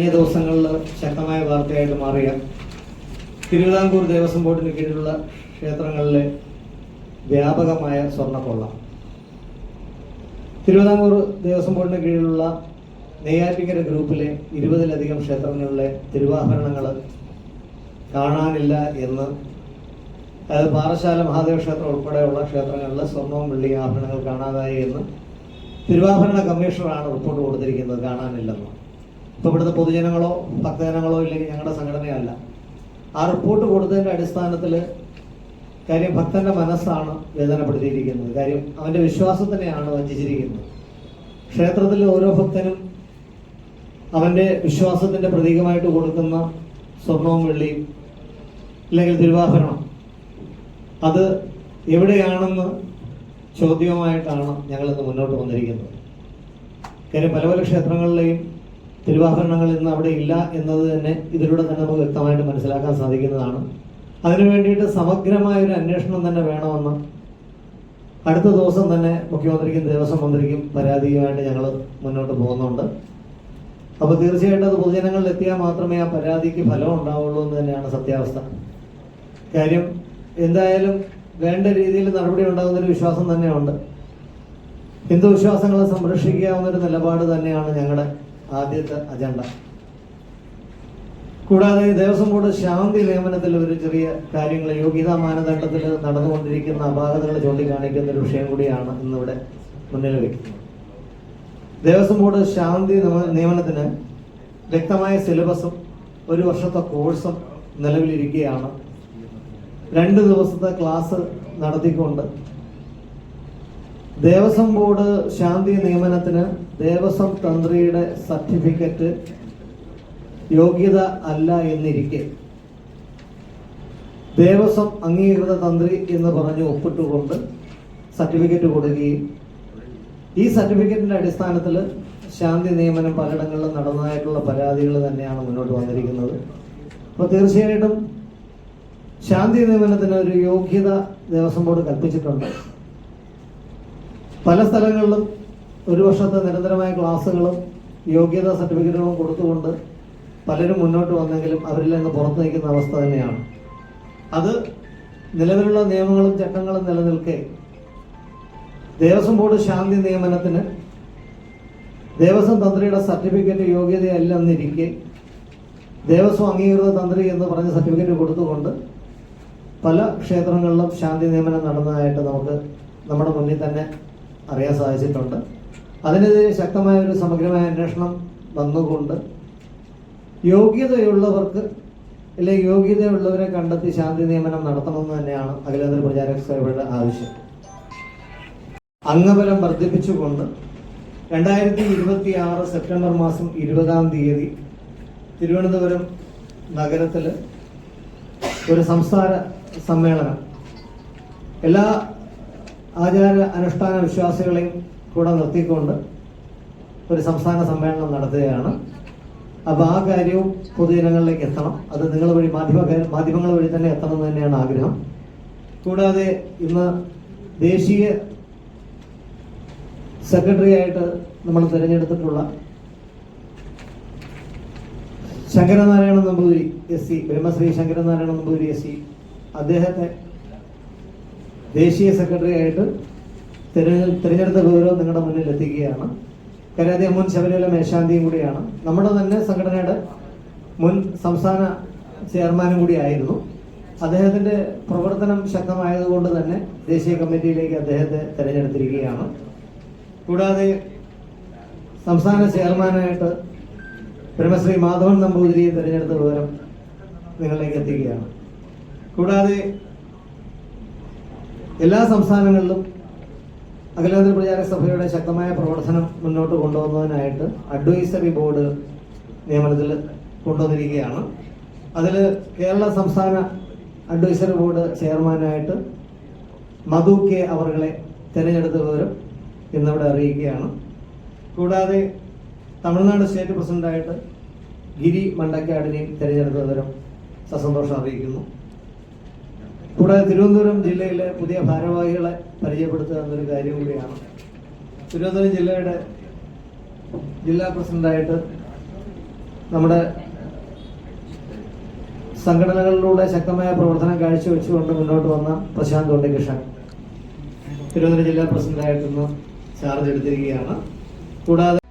ഈ ദിവസങ്ങളിൽ ശക്തമായ വാർത്തയായിട്ട് മാറിയ തിരുവിതാംകൂർ ദേവസ്വം ബോർഡിന് കീഴിലുള്ള ക്ഷേത്രങ്ങളിലെ വ്യാപകമായ സ്വർണ്ണക്കൊള്ള. തിരുവിതാംകൂർ ദേവസ്വം ബോർഡിന് കീഴിലുള്ള നെയ്യാറ്റിൻകര ഗ്രൂപ്പിലെ 20-ലധികം ക്ഷേത്രങ്ങളിലെ തിരുവാഭരണങ്ങൾ കാണാനില്ല എന്ന്, അതായത് പാറശാല മഹാദേവ ക്ഷേത്രം ഉൾപ്പെടെയുള്ള ക്ഷേത്രങ്ങളിലെ സ്വർണവും വെള്ളിയും ആഭരണങ്ങൾ കാണാതായി എന്ന് തിരുവാഭരണ കമ്മീഷണറാണ് റിപ്പോർട്ട് കൊടുത്തിരിക്കുന്നത്, കാണാനില്ലെന്ന്. ഇപ്പോൾ ഇവിടുത്തെ പൊതുജനങ്ങളോ ഭക്തജനങ്ങളോ ഇല്ലെങ്കിൽ ഞങ്ങളുടെ സംഘടനയല്ല. ആ റിപ്പോർട്ട് കൊടുത്തതിൻ്റെ അടിസ്ഥാനത്തിൽ കാര്യം ഭക്തന്റെ മനസ്സാണ് വേദനപ്പെടുത്തിയിരിക്കുന്നത്. കാര്യം അവന്റെ വിശ്വാസത്തിനെയാണ് വഞ്ചിച്ചിരിക്കുന്നത്. ക്ഷേത്രത്തിൽ ഓരോ ഭക്തനും അവന്റെ വിശ്വാസത്തിന്റെ പ്രതീകമായിട്ട് കൊടുക്കുന്ന സ്വർണവും വെള്ളിയും അല്ലെങ്കിൽ തിരുവാഭരണം അത് എവിടെയാണെന്ന് ചോദ്യവുമായിട്ടാണ് ഞങ്ങളിന്ന് മുന്നോട്ട് വന്നിരിക്കുന്നത്. കാര്യം പല പല ക്ഷേത്രങ്ങളിലെയും തിരുവാഭരണങ്ങൾ ഇന്ന് അവിടെ ഇല്ല എന്നത് തന്നെ ഇതിലൂടെ തന്നെ നമുക്ക് വ്യക്തമായിട്ട് മനസ്സിലാക്കാൻ സാധിക്കുന്നതാണ്. അതിനു വേണ്ടിയിട്ട് സമഗ്രമായ ഒരു അന്വേഷണം തന്നെ വേണമെന്ന് അടുത്ത ദിവസം തന്നെ മുഖ്യമന്ത്രിക്കും ദേവസ്വം മന്ത്രിക്കും പരാതിയുമായിട്ട് ഞങ്ങൾ മുന്നോട്ട് പോകുന്നുണ്ട്. അപ്പോൾ തീർച്ചയായിട്ടും അത് പൊതുജനങ്ങളിൽ എത്തിയാൽ മാത്രമേ ആ പരാതിക്ക് ഫലം ഉണ്ടാവുള്ളൂ എന്ന് തന്നെയാണ് സത്യാവസ്ഥ. കാര്യം എന്തായാലും വേണ്ട രീതിയിൽ നടപടി ഉണ്ടാകുന്നൊരു വിശ്വാസം തന്നെയുണ്ട്. ഹിന്ദു വിശ്വാസങ്ങളെ സംരക്ഷിക്കാവുന്നൊരു നിലപാട് തന്നെയാണ് ഞങ്ങളുടെ ആദ്യത്തെ അജണ്ട. കൂടാതെ ദേവസ്വം ബോർഡ് ശാന്തി നിയമനത്തിൽ ഒരു ചെറിയ കാര്യങ്ങൾ യോഗ്യതാ മാനദണ്ഡത്തിൽ നടന്നുകൊണ്ടിരിക്കുന്ന അപാകതകൾ ചൂണ്ടിക്കാണിക്കുന്ന ഒരു വിഷയം കൂടിയാണ് ഇന്നിവിടെ മുന്നിൽ വയ്ക്കുന്നത്. ദേവസ്വം ബോർഡ് ശാന്തി നിയമനത്തിന് വ്യക്തമായ സിലബസും 1 വർഷത്തെ കോഴ്സും നിലവിലിരിക്കുകയാണ്. 2 ദിവസത്തെ ക്ലാസ് നടത്തിക്കൊണ്ട് ദേവസ്വം ബോർഡ് ശാന്തി നിയമനത്തിന് ദേവസ്വം തന്ത്രിയുടെ സർട്ടിഫിക്കറ്റ് യോഗ്യത അല്ല എന്നിരിക്കെ ദേവസ്വം അംഗീകൃത തന്ത്രി എന്ന് പറഞ്ഞ് ഒപ്പിട്ടുകൊണ്ട് സർട്ടിഫിക്കറ്റ് കൊടുക്കുകയും ഈ സർട്ടിഫിക്കറ്റിന്റെ അടിസ്ഥാനത്തിൽ ശാന്തി നിയമനം പലയിടങ്ങളിലും നടന്നതായിട്ടുള്ള പരാതികൾ തന്നെയാണ് മുന്നോട്ട് വന്നിരിക്കുന്നത്. അപ്പോൾ തീർച്ചയായിട്ടും ശാന്തി നിയമനത്തിന് ഒരു യോഗ്യത ദേവസ്വം ബോർഡ് കൽപ്പിച്ചിട്ടുണ്ട്. പല സ്ഥലങ്ങളിലും 1 വർഷത്തെ നിരന്തരമായ ക്ലാസ്സുകളും യോഗ്യതാ സർട്ടിഫിക്കറ്റുകളും കൊടുത്തുകൊണ്ട് പലരും മുന്നോട്ട് വന്നെങ്കിലും അവരിൽ നിന്ന് പുറത്തു നിൽക്കുന്ന അവസ്ഥ തന്നെയാണ്. അത് നിലവിലുള്ള നിയമങ്ങളും ചട്ടങ്ങളും നിലനിൽക്കെ ദേവസ്വം ബോർഡ് ശാന്തി നിയമനത്തിന് ദേവസ്വം തന്ത്രിയുടെ സർട്ടിഫിക്കറ്റ് യോഗ്യതയല്ലെന്നിരിക്കെ ദേവസ്വം അംഗീകൃത തന്ത്രി എന്ന് പറഞ്ഞ സർട്ടിഫിക്കറ്റ് കൊടുത്തുകൊണ്ട് പല ക്ഷേത്രങ്ങളിലും ശാന്തി നിയമനം നടന്നതായിട്ട് നമുക്ക് നമ്മുടെ മുന്നിൽ തന്നെ അറിയാൻ സാധിച്ചിട്ടുണ്ട്. അതിനെതിരെ ശക്തമായ ഒരു സമഗ്രമായ അന്വേഷണം വന്നുകൊണ്ട് യോഗ്യതയുള്ളവർക്ക് അല്ലെങ്കിൽ യോഗ്യതയുള്ളവരെ കണ്ടെത്തി ശാന്തി നിയമനം നടത്തണമെന്ന് തന്നെയാണ് അഖിലേന്ത്യാ പ്രചാരക സഭയുടെ ആവശ്യം. അംഗബലം വർദ്ധിപ്പിച്ചുകൊണ്ട് 2026 സെപ്റ്റംബർ മാസം 20-ാം തീയതി തിരുവനന്തപുരം നഗരത്തിൽ ഒരു സംസ്ഥാന സമ്മേളനം എല്ലാ ആചാര അനുഷ്ഠാന വിശ്വാസികളെയും കൂടെ നിർത്തിക്കൊണ്ട് ഒരു സംസ്ഥാന സമ്മേളനം നടത്തുകയാണ്. അപ്പോൾ ആ കാര്യവും പൊതുജനങ്ങളിലേക്ക് എത്തണം. അത് നിങ്ങൾ വഴി മാധ്യമങ്ങൾ വഴി തന്നെ എത്തണം എന്ന് തന്നെയാണ് ആഗ്രഹം. കൂടാതെ ഇന്ന് ദേശീയ സെക്രട്ടറി ആയിട്ട് നമ്മൾ തിരഞ്ഞെടുത്തിട്ടുള്ള ശങ്കരനാരായണ നമ്പൂതിരി SC, ബ്രഹ്മശ്രീ ശങ്കരനാരായണ നമ്പൂതിരി SC, അദ്ദേഹത്തെ ദേശീയ സെക്രട്ടറി ആയിട്ട് തിരഞ്ഞെടുത്ത വിവരവും നിങ്ങളുടെ മുന്നിൽ എത്തിക്കുകയാണ്. കാര്യം അദ്ദേഹം മുൻ ശബരിമല മേശാന്തിയും കൂടിയാണ്. നമ്മുടെ തന്നെ സംഘടനയുടെ മുൻ സംസ്ഥാന ചെയർമാനും കൂടി ആയിരുന്നു. അദ്ദേഹത്തിന്റെ പ്രവർത്തനം ശക്തമായതുകൊണ്ട് തന്നെ ദേശീയ കമ്മിറ്റിയിലേക്ക് അദ്ദേഹത്തെ തിരഞ്ഞെടുത്തിരിക്കുകയാണ്. കൂടാതെ സംസ്ഥാന ചെയർമാനായിട്ട് ബ്രഹ്മശ്രീ മാധവൻ നമ്പൂതിരിയെ തിരഞ്ഞെടുത്ത വിവരം നിങ്ങളിലേക്ക് എത്തിക്കുകയാണ്. കൂടാതെ എല്ലാ സംസ്ഥാനങ്ങളിലും അഖിലേന്ത്യാ പ്രചാരക സഭയുടെ ശക്തമായ പ്രവർത്തനം മുന്നോട്ട് കൊണ്ടുപോകുന്നതിനായിട്ട് അഡ്വൈസറി ബോർഡ് നിയമനത്തിൽ കൊണ്ടുവന്നിരിക്കുകയാണ്. അതിൽ കേരള സംസ്ഥാന അഡ്വൈസറി ബോർഡ് ചെയർമാനായിട്ട് മധു കെ അവറുകളെ തിരഞ്ഞെടുത്ത വിവരം ഇന്നിവിടെ അറിയിക്കുകയാണ്. കൂടാതെ തമിഴ്നാട് സ്റ്റേറ്റ് പ്രസിഡന്റായിട്ട് ഗിരി മണ്ടക്കാടിനെയും തിരഞ്ഞെടുത്ത വിവരം സസന്തോഷം അറിയിക്കുന്നു. കൂടാതെ തിരുവനന്തപുരം ജില്ലയിലെ പുതിയ ഭാരവാഹികളെ പരിചയപ്പെടുത്തുക എന്നൊരു കാര്യം കൂടിയാണ്. തിരുവനന്തപുരം ജില്ലയുടെ ജില്ലാ പ്രസിഡന്റായിട്ട് നമ്മുടെ സംഘടനകളിലൂടെ ശക്തമായ പ്രവർത്തനം കാഴ്ചവെച്ചുകൊണ്ട് മുന്നോട്ട് വന്ന പ്രശാന്ത് ഉണ്ണികൃഷ്ണൻ തിരുവനന്തപുരം ജില്ലാ പ്രസിഡന്റായിട്ടൊന്ന് ചാർജ് എടുത്തിരിക്കുകയാണ്. കൂടാതെ